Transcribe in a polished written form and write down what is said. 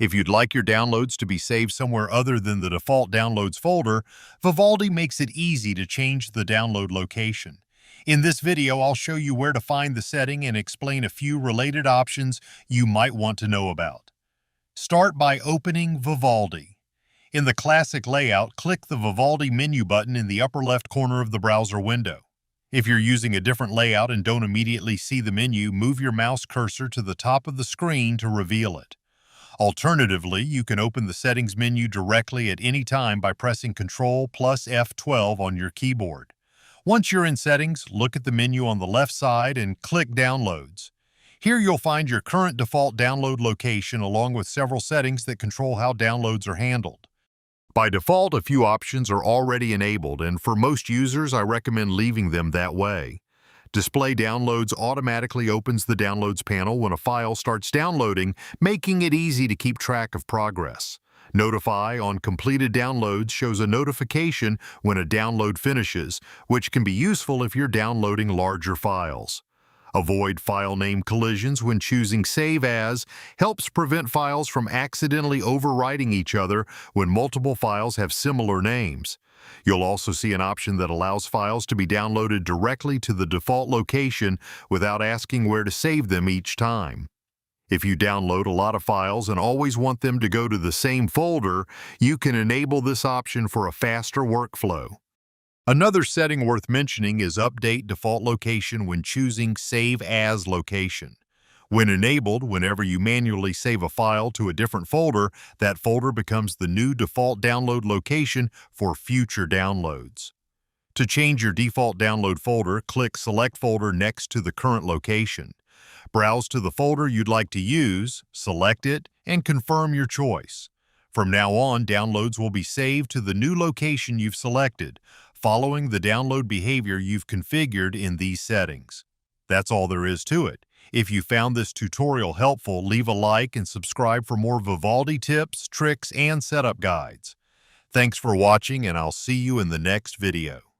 If you'd like your downloads to be saved somewhere other than the default downloads folder, Vivaldi makes it easy to change the download location. In this video, I'll show you where to find the setting and explain a few related options you might want to know about. Start by opening Vivaldi. In the classic layout, click the Vivaldi menu button in the upper left corner of the browser window. If you're using a different layout and don't immediately see the menu, move your mouse cursor to the top of the screen to reveal it. Alternatively, you can open the settings menu directly at any time by pressing Ctrl F12 on your keyboard. Once you're in settings, look at the menu on the left side and click Downloads. Here you'll find your current default download location along with several settings that control how downloads are handled. By default, a few options are already enabled, and for most users, I recommend leaving them that way. Display Downloads automatically opens the Downloads panel when a file starts downloading, making it easy to keep track of progress. Notify on completed downloads shows a notification when a download finishes, which can be useful if you're downloading larger files. Avoid file name collisions when choosing Save As helps prevent files from accidentally overwriting each other when multiple files have similar names. You'll also see an option that allows files to be downloaded directly to the default location without asking where to save them each time. If you download a lot of files and always want them to go to the same folder, you can enable this option for a faster workflow. Another setting worth mentioning is Update Default Location when choosing Save As Location. When enabled, whenever you manually save a file to a different folder, that folder becomes the new default download location for future downloads. To change your default download folder, click Select Folder next to the current location. Browse to the folder you'd like to use, select it, and confirm your choice. From now on, downloads will be saved to the new location you've selected, following the download behavior you've configured in these settings. That's all there is to it. If you found this tutorial helpful, leave a like and subscribe for more Vivaldi tips, tricks, and setup guides. Thanks for watching, and I'll see you in the next video.